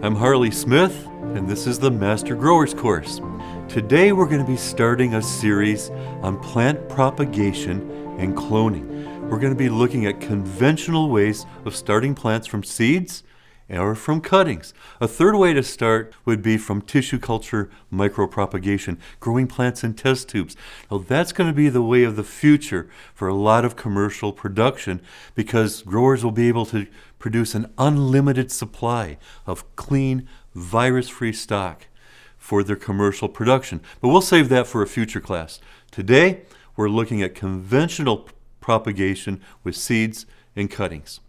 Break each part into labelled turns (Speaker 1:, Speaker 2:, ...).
Speaker 1: I'm Harley Smith, and this is the Master Growers course. Today we're going to be starting a series on plant propagation and cloning. We're going to be looking at conventional ways of starting plants from seeds or from cuttings. A third way to start would be from tissue culture micropropagation, growing plants in test tubes. Now that's going to be the way of the future for a lot of commercial production because growers will be able to produce an unlimited supply of clean, virus-free stock for their commercial production. But we'll save that for a future class. Today, we're looking at conventional propagation with seeds and cuttings.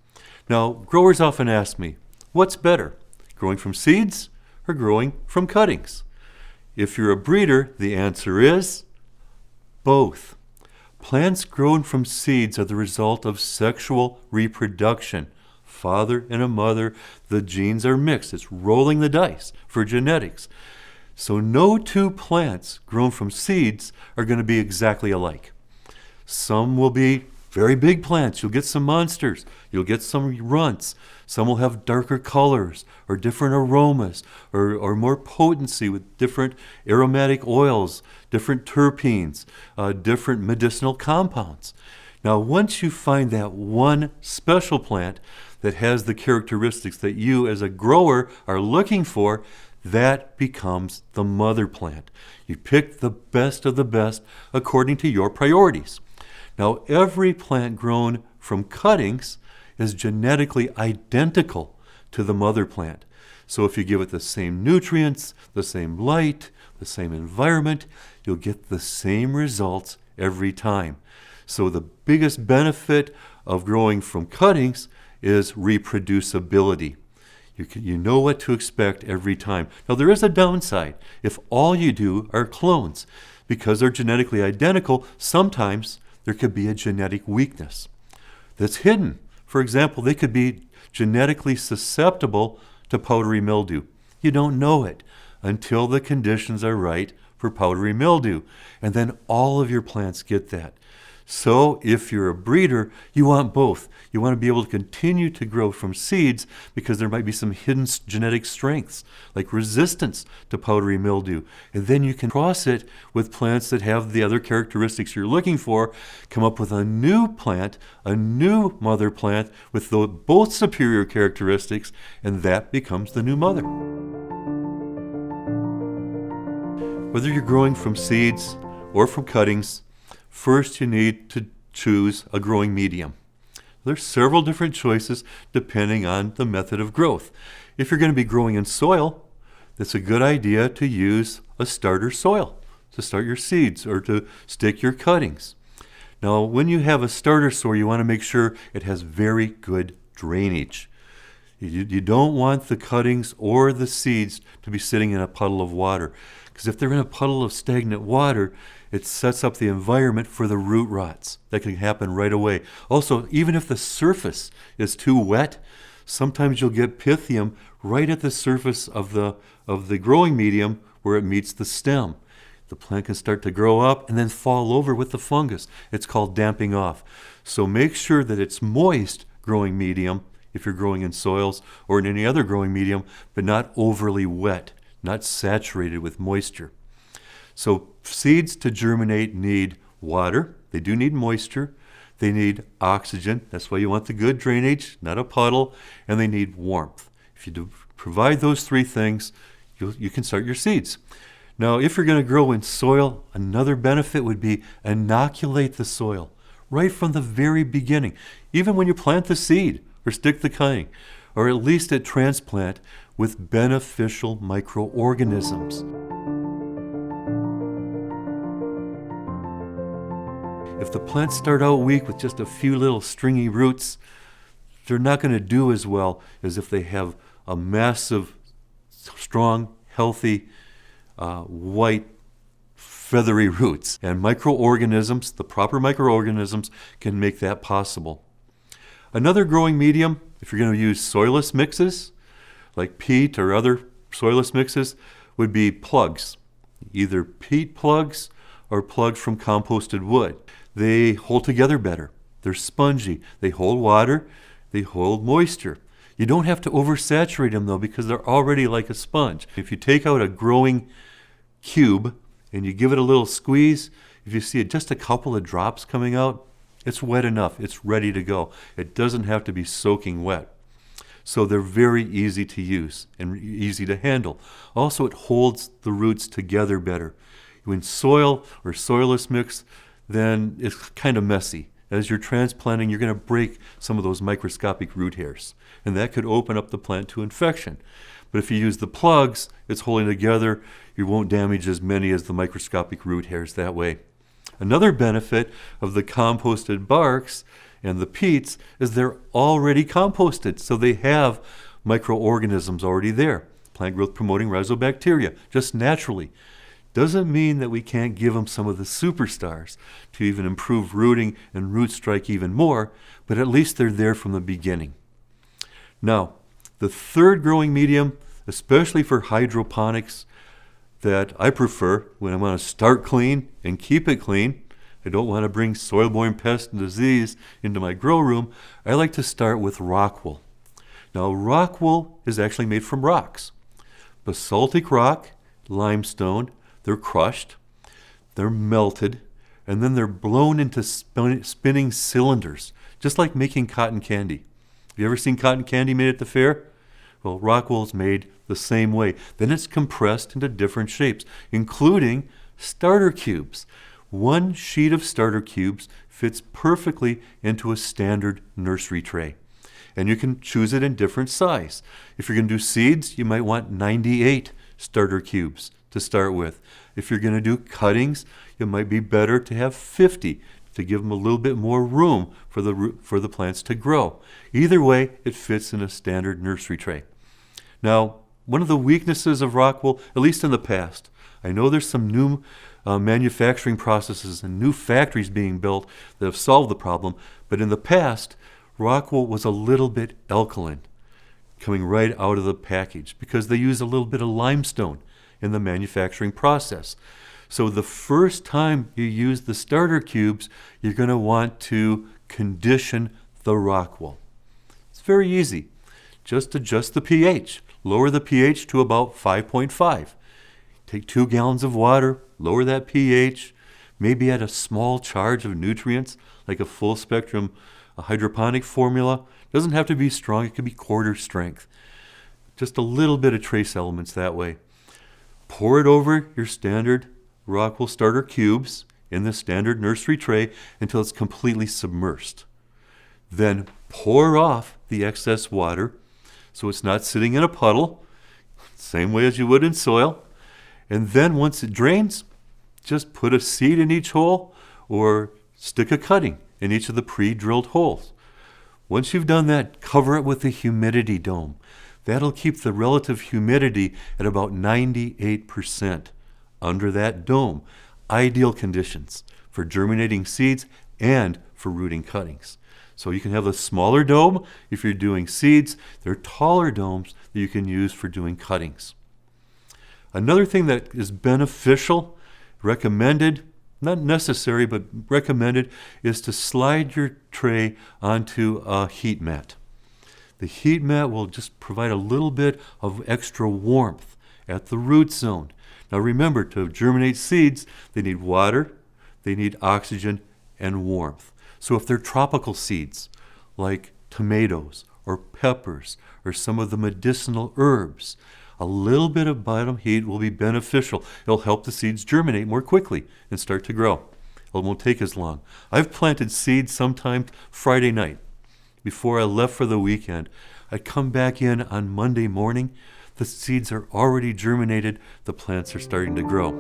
Speaker 1: Now, growers often ask me, what's better, growing from seeds or growing from cuttings? If you're a breeder, the answer is both. Plants grown from seeds are the result of sexual reproduction. Father and a mother, the genes are mixed. It's rolling the dice for genetics. So no two plants grown from seeds are going to be exactly alike. Some will be very big plants. You'll get some monsters. You'll get some runts. Some will have darker colors or different aromas or more potency with different aromatic oils, different terpenes, different medicinal compounds. Now, once you find that one special plant that has the characteristics that you as a grower are looking for, that becomes the mother plant. You pick the best of the best according to your priorities. Now, every plant grown from cuttings is genetically identical to the mother plant. So if you give it the same nutrients, the same light, the same environment, you'll get the same results every time. So the biggest benefit of growing from cuttings is reproducibility. You know what to expect every time. Now, there is a downside. If all you do are clones, because they're genetically identical, sometimes there could be a genetic weakness that's hidden. For example, they could be genetically susceptible to powdery mildew. You don't know it until the conditions are right for powdery mildew, and then all of your plants get that. So if you're a breeder, you want both. You want to be able to continue to grow from seeds because there might be some hidden genetic strengths like resistance to powdery mildew. And then you can cross it with plants that have the other characteristics you're looking for, come up with a new plant, a new mother plant with both superior characteristics, and that becomes the new mother. Whether you're growing from seeds or from cuttings, first, you need to choose a growing medium. There's several different choices depending on the method of growth. If you're going to be growing in soil, it's a good idea to use a starter soil to start your seeds or to stick your cuttings. Now, when you have a starter soil, you want to make sure it has very good drainage. You don't want the cuttings or the seeds to be sitting in a puddle of water, because if they're in a puddle of stagnant water, it sets up the environment for the root rots. That can happen right away. Also, even if the surface is too wet, sometimes you'll get pythium right at the surface of the growing medium where it meets the stem. The plant can start to grow up and then fall over with the fungus. It's called damping off. So make sure that it's moist growing medium if you're growing in soils or in any other growing medium, but not overly wet, not saturated with moisture. So seeds to germinate need water. They do need moisture. They need oxygen. That's why you want the good drainage, not a puddle. And they need warmth. If you do provide those three things, you can start your seeds. Now, if you're going to grow in soil, another benefit would be inoculate the soil right from the very beginning, even when you plant the seed or stick the cutting, or at least at transplant with beneficial microorganisms. If the plants start out weak with just a few little stringy roots, they're not going to do as well as if they have a massive, strong, healthy, white, feathery roots. And microorganisms, the proper microorganisms, can make that possible. Another growing medium, if you're going to use soilless mixes, like peat or other soilless mixes, would be plugs. Either peat plugs or plugs from composted wood. They hold together better. They're spongy. They hold water. They hold moisture. You don't have to oversaturate them though, because they're already like a sponge. If you take out a growing cube and you give it a little squeeze, if you see just a couple of drops coming out, it's wet enough. It's ready to go. It doesn't have to be soaking wet. So they're very easy to use and easy to handle. Also, it holds the roots together better. When soil or soilless mix, then it's kind of messy. As you're transplanting, you're going to break some of those microscopic root hairs, and that could open up the plant to infection. But if you use the plugs, it's holding together. You won't damage as many as the microscopic root hairs that way. Another benefit of the composted barks and the peats is they're already composted, so they have microorganisms already there. Plant growth promoting rhizobacteria, just naturally. Doesn't mean that we can't give them some of the superstars to even improve rooting and root strike even more, but at least they're there from the beginning. Now, the third growing medium, especially for hydroponics, that I prefer when I want to start clean and keep it clean, I don't want to bring soil-borne pest and disease into my grow room, I like to start with rock wool. Now, rock wool is actually made from rocks. Basaltic rock, limestone, they're crushed, they're melted, and then they're blown into spinning cylinders, just like making cotton candy. Have you ever seen cotton candy made at the fair? Well, rock wool is made the same way. Then it's compressed into different shapes, including starter cubes. One sheet of starter cubes fits perfectly into a standard nursery tray. And you can choose it in different size. If you're going to do seeds, you might want 98 starter cubes to start with. If you're going to do cuttings, it might be better to have 50 to give them a little bit more room for the plants to grow. Either way, it fits in a standard nursery tray. Now, one of the weaknesses of rock wool, at least in the past, I know there's some new manufacturing processes and new factories being built that have solved the problem, but in the past, rock wool was a little bit alkaline coming right out of the package because they use a little bit of limestone in the manufacturing process. So the first time you use the starter cubes, you're going to want to condition the rock wool. It's very easy. Just adjust the pH. Lower the pH to about 5.5. Take 2 gallons of water, lower that pH, maybe add a small charge of nutrients, like a full spectrum hydroponic formula. Doesn't have to be strong, it could be quarter strength. Just a little bit of trace elements that way. Pour it over your standard rock wool starter cubes in the standard nursery tray until it's completely submersed. Then pour off the excess water so it's not sitting in a puddle, same way as you would in soil. And then once it drains, just put a seed in each hole or stick a cutting in each of the pre-drilled holes. Once you've done that, cover it with a humidity dome. That'll keep the relative humidity at about 98% under that dome. Ideal conditions for germinating seeds and for rooting cuttings. So you can have a smaller dome if you're doing seeds. There are taller domes that you can use for doing cuttings. Another thing that is beneficial, recommended, not necessary, but recommended, is to slide your tray onto a heat mat. The heat mat will just provide a little bit of extra warmth at the root zone. Now remember, to germinate seeds, they need water, they need oxygen, and warmth. So if they're tropical seeds, like tomatoes or peppers or some of the medicinal herbs, a little bit of bottom heat will be beneficial. It'll help the seeds germinate more quickly and start to grow. It won't take as long. I've planted seeds sometime Friday night before I left for the weekend. I come back in on Monday morning. The seeds are already germinated. The plants are starting to grow.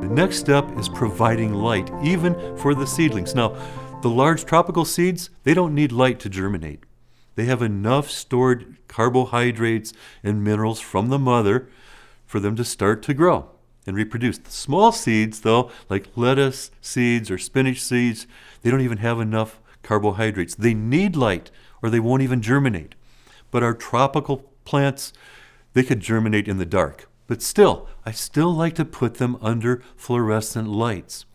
Speaker 1: The next step is providing light, even for the seedlings. Now, the large tropical seeds, they don't need light to germinate. They have enough stored carbohydrates and minerals from the mother for them to start to grow and reproduce. The small seeds, though, like lettuce seeds or spinach seeds, they don't even have enough carbohydrates. They need light or they won't even germinate. But our tropical plants, they could germinate in the dark. But still, I still like to put them under fluorescent lights.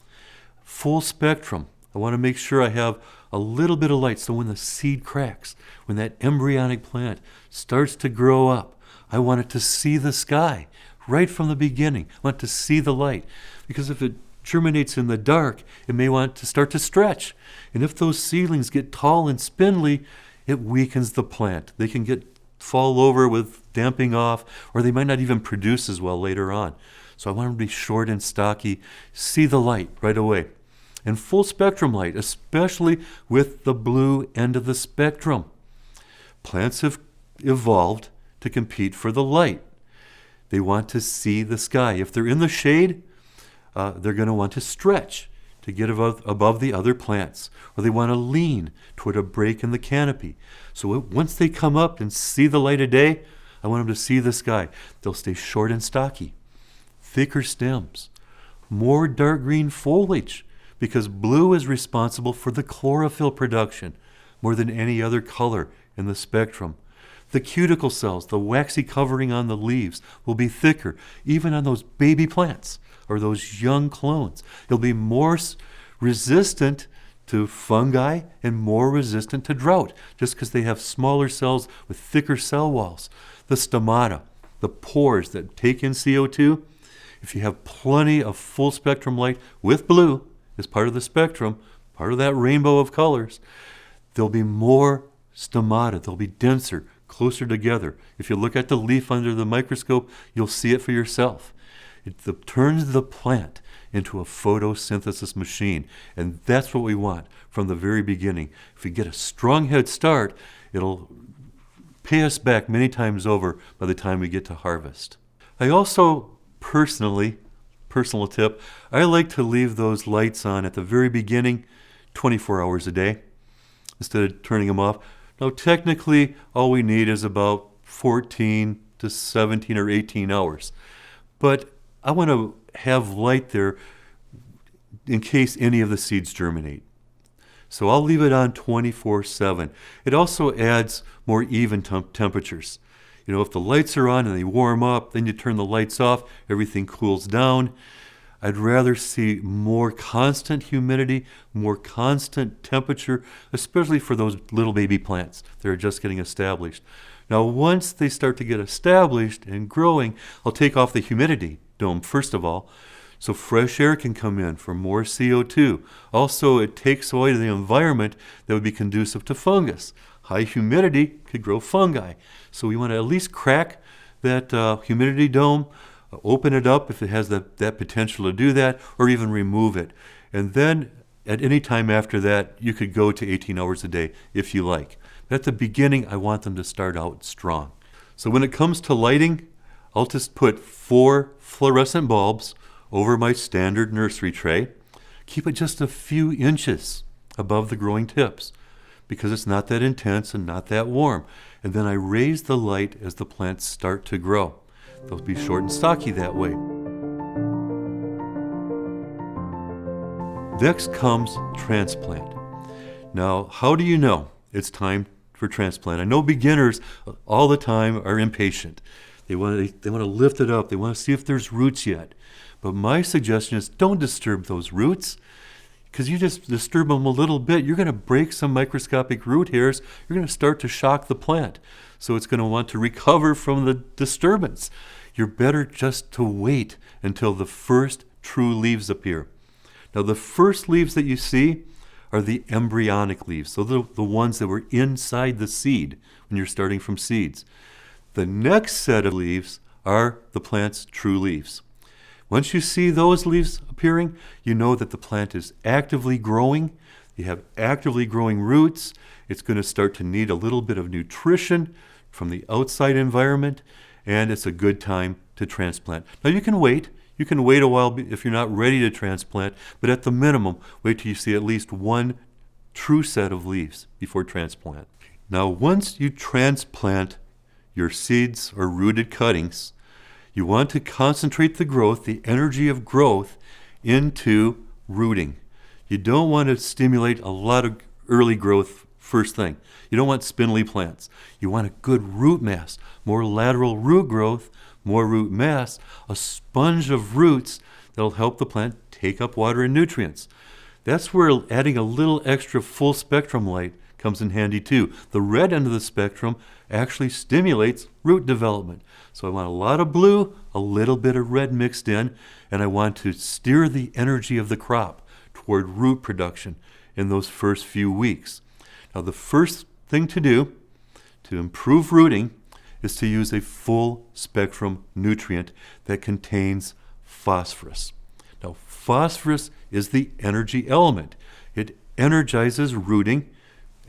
Speaker 1: Full spectrum I want to make sure I have a little bit of light, so when the seed cracks, when that embryonic plant starts to grow up, I want it to see the sky right from the beginning. I want it to see the light, because if it germinates in the dark, it may want to start to stretch. And if those seedlings get tall and spindly, it weakens the plant. They can fall over with damping off, or they might not even produce as well later on. So I want them to be short and stocky, see the light right away. And full spectrum light, especially with the blue end of the spectrum. Plants have evolved to compete for the light. They want to see the sky. If they're in the shade, they're going to want to stretch to get above the other plants, or they want to lean toward a break in the canopy. So once they come up and see the light of day, I want them to see the sky. They'll stay short and stocky, thicker stems, more dark green foliage, because blue is responsible for the chlorophyll production more than any other color in the spectrum. The cuticle cells, the waxy covering on the leaves, will be thicker, even on those baby plants or those young clones. It'll be more resistant to fungi and more resistant to drought, just because they have smaller cells with thicker cell walls. The stomata, the pores that take in CO2, if you have plenty of full spectrum light with blue as part of the spectrum, part of that rainbow of colors, there'll be more stomata, they'll be denser, closer together. If you look at the leaf under the microscope, you'll see it for yourself. It turns the plant into a photosynthesis machine, and that's what we want from the very beginning. If we get a strong head start, it'll pay us back many times over by the time we get to harvest. I also personal tip, I like to leave those lights on at the very beginning 24 hours a day instead of turning them off. Now technically all we need is about 14 to 17 or 18 hours, but I want to have light there in case any of the seeds germinate. So I'll leave it on 24/7. It also adds more even temperatures. You know, if the lights are on and they warm up, then you turn the lights off, everything cools down. I'd rather see more constant humidity, more constant temperature, especially for those little baby plants that are just getting established. Now, once they start to get established and growing, I'll take off the humidity dome first of all, so fresh air can come in for more CO2. Also, it takes away the environment that would be conducive to fungus. High humidity could grow fungi. So we want to at least crack that humidity dome, open it up if it has that potential to do that, or even remove it. And then at any time after that, you could go to 18 hours a day if you like. But at the beginning, I want them to start out strong. So when it comes to lighting, I'll just put 4 fluorescent bulbs over my standard nursery tray. Keep it just a few inches above the growing tips, because it's not that intense and not that warm. And then I raise the light as the plants start to grow. They'll be short and stocky that way. Next comes transplant. Now, how do you know it's time for transplant? I know beginners all the time are impatient. They want to lift it up. They want to see if there's roots yet. But my suggestion is don't disturb those roots, because you just disturb them a little bit, you're going to break some microscopic root hairs. You're going to start to shock the plant. So it's going to want to recover from the disturbance. You're better just to wait until the first true leaves appear. Now, the first leaves that you see are the embryonic leaves. So the ones that were inside the seed when you're starting from seeds. The next set of leaves are the plant's true leaves. Once you see those leaves appearing, you know that the plant is actively growing. You have actively growing roots. It's going to start to need a little bit of nutrition from the outside environment, and it's a good time to transplant. Now you can wait. You can wait a while if you're not ready to transplant, but at the minimum, wait till you see at least one true set of leaves before transplant. Now, once you transplant your seeds or rooted cuttings, you want to concentrate the growth, the energy of growth, into rooting. You don't want to stimulate a lot of early growth first thing. You don't want spindly plants. You want a good root mass, more lateral root growth, more root mass, a sponge of roots that'll help the plant take up water and nutrients. That's where adding a little extra full spectrum light comes in handy too. The red end of the spectrum actually stimulates root development. So I want a lot of blue, a little bit of red mixed in, and I want to steer the energy of the crop toward root production in those first few weeks. Now the first thing to do to improve rooting is to use a full spectrum nutrient that contains phosphorus. Now phosphorus is the energy element. It energizes rooting,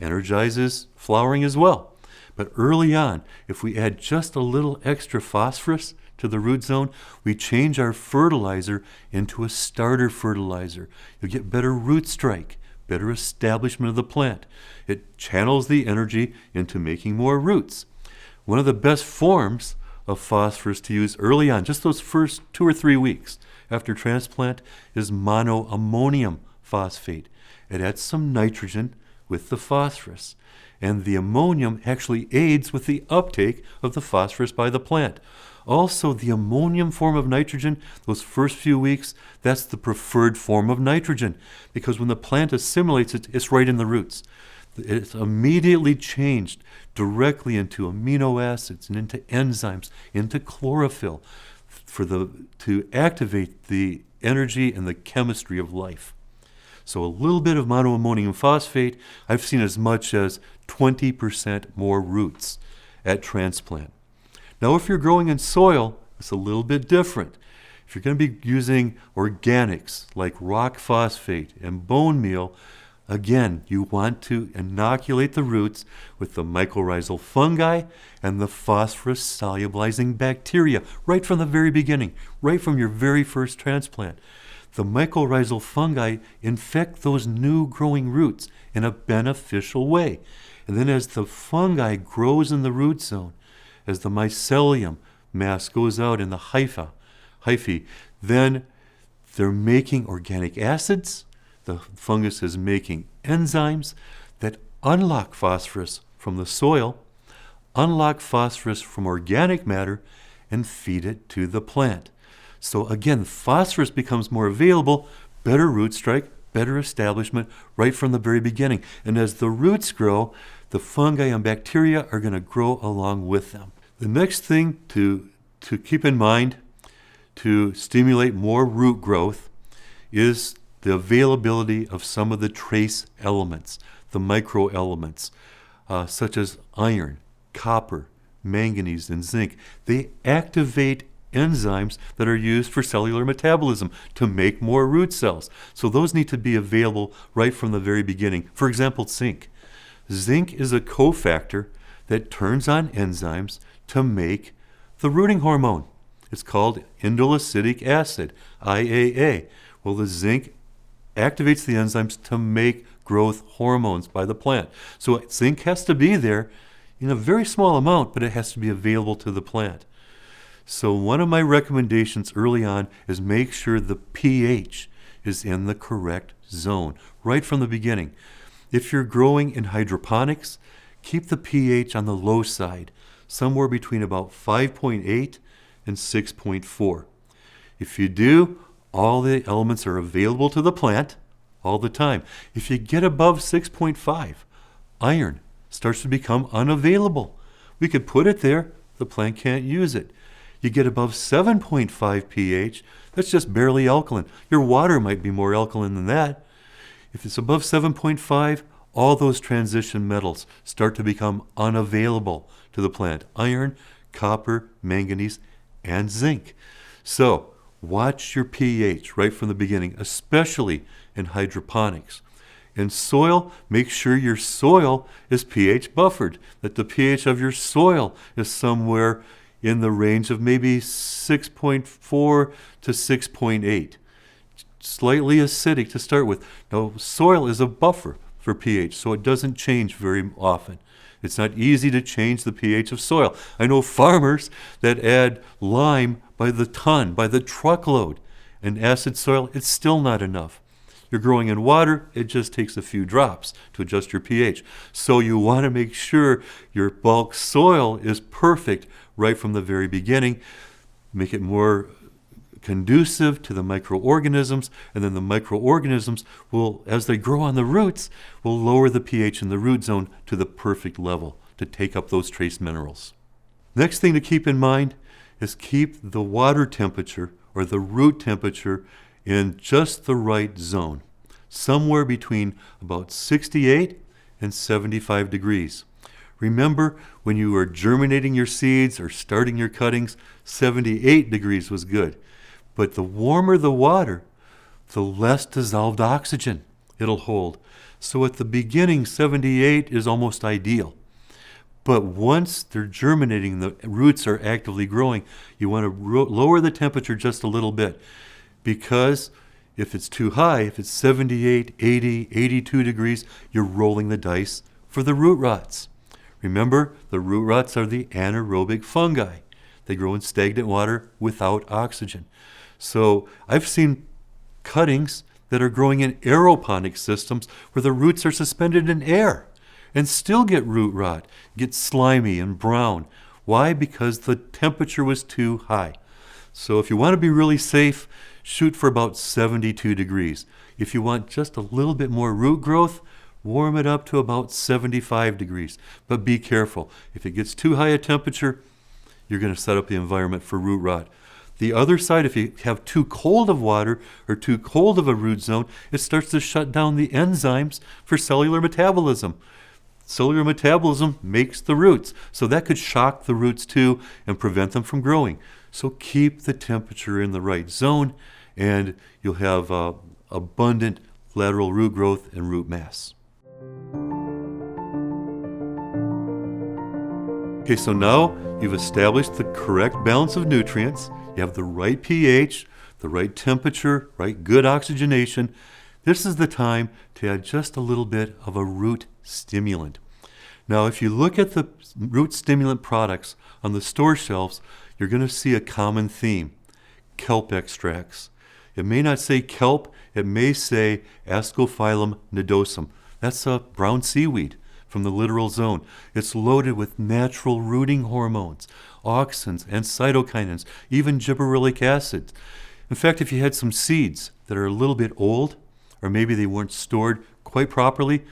Speaker 1: energizes flowering as well. But early on, if we add just a little extra phosphorus to the root zone, we change our fertilizer into a starter fertilizer. You'll get better root strike, better establishment of the plant. It channels the energy into making more roots. One of the best forms of phosphorus to use early on, just those first 2 or 3 weeks after transplant, is monoammonium phosphate. It adds some nitrogen with the phosphorus, and the ammonium actually aids with the uptake of the phosphorus by the plant. Also, the ammonium form of nitrogen, those first few weeks, that's the preferred form of nitrogen, because when the plant assimilates it, it's right in the roots. It's immediately changed directly into amino acids and into enzymes, into chlorophyll, to activate the energy and the chemistry of life. So a little bit of monoammonium phosphate, I've seen as much as 20% more roots at transplant. Now if you're growing in soil, it's a little bit different. If you're going to be using organics like rock phosphate and bone meal, again, you want to inoculate the roots with the mycorrhizal fungi and the phosphorus solubilizing bacteria right from the very beginning, right from your very first transplant. The mycorrhizal fungi infect those new growing roots in a beneficial way. And then as the fungi grows in the root zone, as the mycelium mass goes out in the hyphae, then they're making organic acids. The fungus is making enzymes that unlock phosphorus from the soil, unlock phosphorus from organic matter, and feed it to the plant. So again, phosphorus becomes more available, better root strike, better establishment right from the very beginning. And as the roots grow, the fungi and bacteria are going to grow along with them. The next thing to keep in mind to stimulate more root growth is the availability of some of the trace elements, the microelements, such as iron, copper, manganese, and zinc. They activate enzymes that are used for cellular metabolism to make more root cells. So those need to be available right from the very beginning. For example, zinc. Zinc is a cofactor that turns on enzymes to make the rooting hormone. It's called indoleacetic acid, IAA. Well, the zinc activates the enzymes to make growth hormones by the plant. So zinc has to be there in a very small amount, but it has to be available to the plant. So one of my recommendations early on is make sure the pH is in the correct zone, right from the beginning. If you're growing in hydroponics, keep the pH on the low side, somewhere between about 5.8 and 6.4. If you do, all the elements are available to the plant all the time. If you get above 6.5, iron starts to become unavailable. We could put it there, the plant can't use it. You get above 7.5 pH, that's just barely alkaline. Your water might be more alkaline than that. If it's above 7.5, all those transition metals start to become unavailable to the plant. Iron, copper, manganese, and zinc. So watch your pH right from the beginning, especially in hydroponics. In soil, make sure your soil is pH buffered, that the pH of your soil is somewhere in the range of maybe 6.4 to 6.8. Slightly acidic to start with. Now, soil is a buffer for pH, so it doesn't change very often. It's not easy to change the pH of soil. I know farmers that add lime by the ton, by the truckload. In acid soil, it's still not enough. You're growing in water, it just takes a few drops to adjust your pH. So you want to make sure your bulk soil is perfect right from the very beginning. Make it more conducive to the microorganisms, and then the microorganisms will, as they grow on the roots, will lower the pH in the root zone to the perfect level to take up those trace minerals. Next thing to keep in mind is keep the water temperature or the root temperature in just the right zone, somewhere between about 68 and 75 degrees. Remember, when you were germinating your seeds or starting your cuttings, 78 degrees was good. But the warmer the water, the less dissolved oxygen it'll hold. So at the beginning, 78 is almost ideal. But once they're germinating, the roots are actively growing, you want to lower the temperature just a little bit. Because if it's too high, if it's 78, 80, 82 degrees, you're rolling the dice for the root rots. Remember, the root rots are the anaerobic fungi. They grow in stagnant water without oxygen. So I've seen cuttings that are growing in aeroponic systems where the roots are suspended in air and still get root rot, get slimy and brown. Why? Because the temperature was too high. So if you want to be really safe, shoot for about 72 degrees. If you want just a little bit more root growth, warm it up to about 75 degrees. But be careful. If it gets too high a temperature, you're going to set up the environment for root rot. The other side, if you have too cold of water or too cold of a root zone, it starts to shut down the enzymes for cellular metabolism. Cellular metabolism makes the roots, so that could shock the roots too and prevent them from growing. So keep the temperature in the right zone, and you'll have abundant lateral root growth and root mass. Okay, so now you've established the correct balance of nutrients. You have the right pH, the right temperature, right good oxygenation. This is the time to add just a little bit of a root stimulant. Now, if you look at the root stimulant products on the store shelves, you're going to see a common theme: kelp extracts. It may not say kelp, it may say Ascophyllum nodosum. That's a brown seaweed from the littoral zone. It's loaded with natural rooting hormones, auxins and cytokinins, even gibberellic acid. In fact, if you had some seeds that are a little bit old, or maybe they weren't stored quite properly,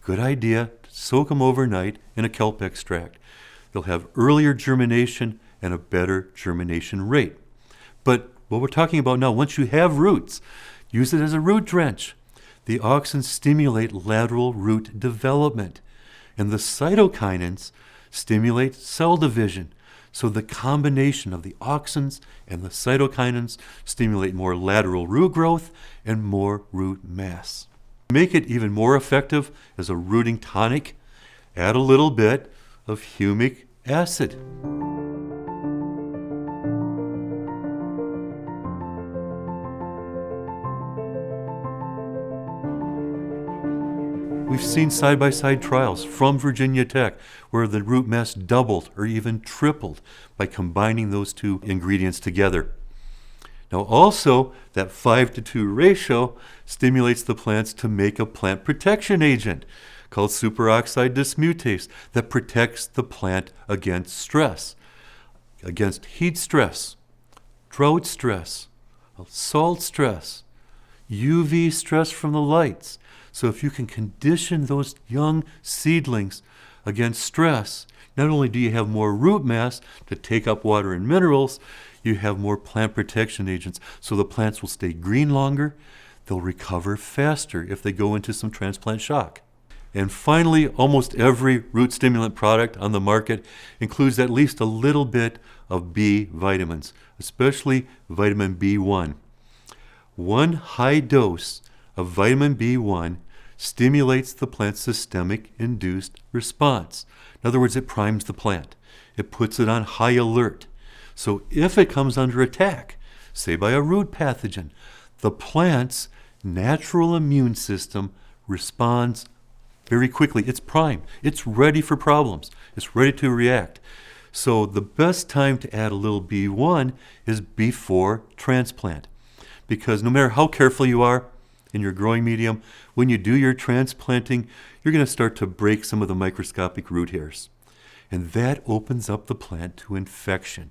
Speaker 1: good idea to soak them overnight in a kelp extract. They'll have earlier germination and a better germination rate. But what we're talking about now, once you have roots, use it as a root drench. The auxins stimulate lateral root development, and the cytokinins stimulate cell division. So the combination of the auxins and the cytokinins stimulate more lateral root growth and more root mass. To make it even more effective as a rooting tonic, add a little bit of humic acid. We've seen side-by-side trials from Virginia Tech where the root mass doubled or even tripled by combining those two ingredients together. Now also, that 5-to-2 ratio stimulates the plants to make a plant protection agent called superoxide dismutase that protects the plant against stress, against heat stress, drought stress, salt stress, UV stress from the lights. So if you can condition those young seedlings against stress, not only do you have more root mass to take up water and minerals, you have more plant protection agents. So the plants will stay green longer, they'll recover faster if they go into some transplant shock. And finally, almost every root stimulant product on the market includes at least a little bit of B vitamins, especially vitamin B1. One high dose of vitamin B1 stimulates the plant's systemic induced response. In other words, it primes the plant. It puts it on high alert. So if it comes under attack, say by a root pathogen, the plant's natural immune system responds very quickly. It's primed. It's ready for problems. It's ready to react. So the best time to add a little B1 is before transplant, because no matter how careful you are in your growing medium, when you do your transplanting, you're going to start to break some of the microscopic root hairs. And that opens up the plant to infection.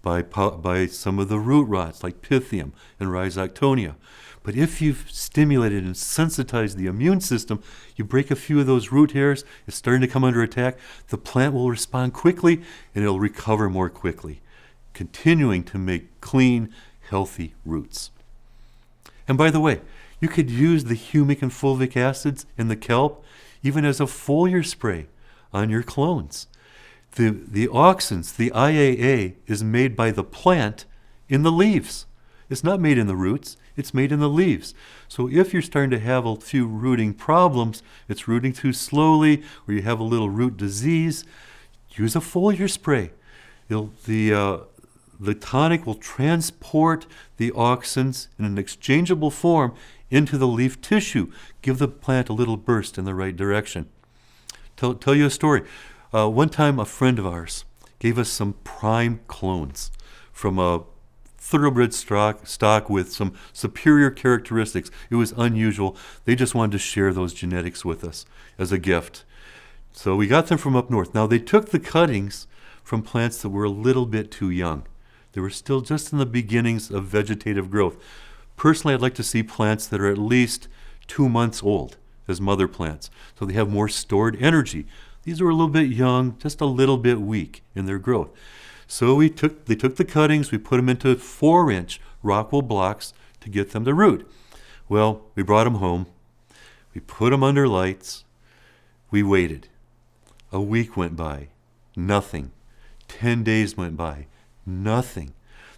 Speaker 1: by some of the root rots like Pythium and Rhizoctonia. But if you've stimulated and sensitized the immune system, you break a few of those root hairs, it's starting to come under attack, the plant will respond quickly and it'll recover more quickly, continuing to make clean, healthy roots. And by the way, you could use the humic and fulvic acids in the kelp even as a foliar spray on your clones. The auxins, the IAA, is made by the plant in the leaves. It's not made in the roots, it's made in the leaves. So if you're starting to have a few rooting problems, it's rooting too slowly, or you have a little root disease, use a foliar spray. The tonic will transport the auxins in an exchangeable form into the leaf tissue. Give the plant a little burst in the right direction. Tell you a story. One time a friend of ours gave us some prime clones from a thoroughbred stock with some superior characteristics. It was unusual. They just wanted to share those genetics with us as a gift. So we got them from up north. Now they took the cuttings from plants that were a little bit too young. They were still just in the beginnings of vegetative growth. Personally, I'd like to see plants that are at least 2 months old as mother plants, so they have more stored energy. These were a little bit young, just a little bit weak in their growth. So they took the cuttings, we put them into 4-inch rockwool blocks to get them to root. Well, we brought them home, we put them under lights, we waited. A week went by, nothing. 10 days went by, nothing.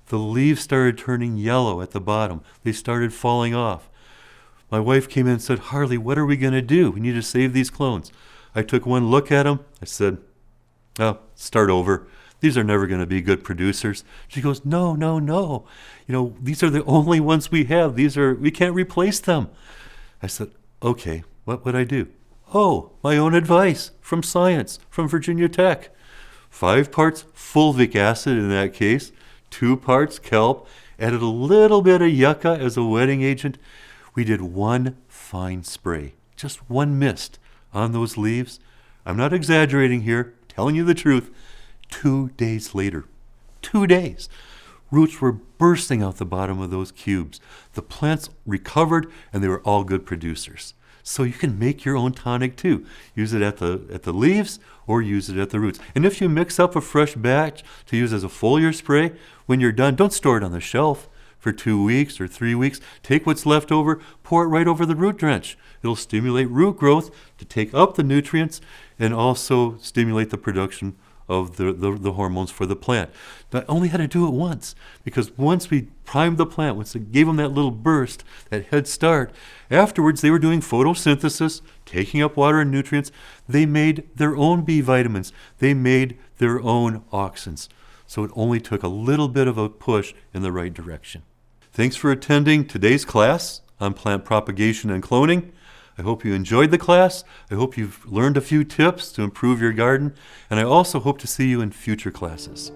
Speaker 1: The leaves started turning yellow at the bottom. They started falling off. My wife came in and said, "Harley, what are we going to do? We need to save these clones." I took one look at them. I said, "Oh, start over. These are never going to be good producers." She goes, No. These are the only ones we have. We can't replace them." I said, "Okay, what would I do?" Oh, my own advice from science, from Virginia Tech. 5 parts fulvic acid in that case, 2 parts kelp, added a little bit of yucca as a wetting agent. We did 1 fine spray, just 1 mist on those leaves. I'm not exaggerating here, telling you the truth. 2 days later, 2 days, roots were bursting out the bottom of those cubes. The plants recovered and they were all good producers. So you can make your own tonic too. Use it at the leaves or use it at the roots. And if you mix up a fresh batch to use as a foliar spray, when you're done, don't store it on the shelf for 2 weeks or 3 weeks. Take what's left over, pour it right over the root drench. It'll stimulate root growth to take up the nutrients and also stimulate the production of the hormones for the plant. But I only had to do it once, because once we primed the plant, once it gave them that little burst, that head start, afterwards they were doing photosynthesis, taking up water and nutrients. They made their own B vitamins. They made their own auxins. So it only took a little bit of a push in the right direction. Thanks for attending today's class on plant propagation and cloning. I hope you enjoyed the class. I hope you've learned a few tips to improve your garden. And I also hope to see you in future classes.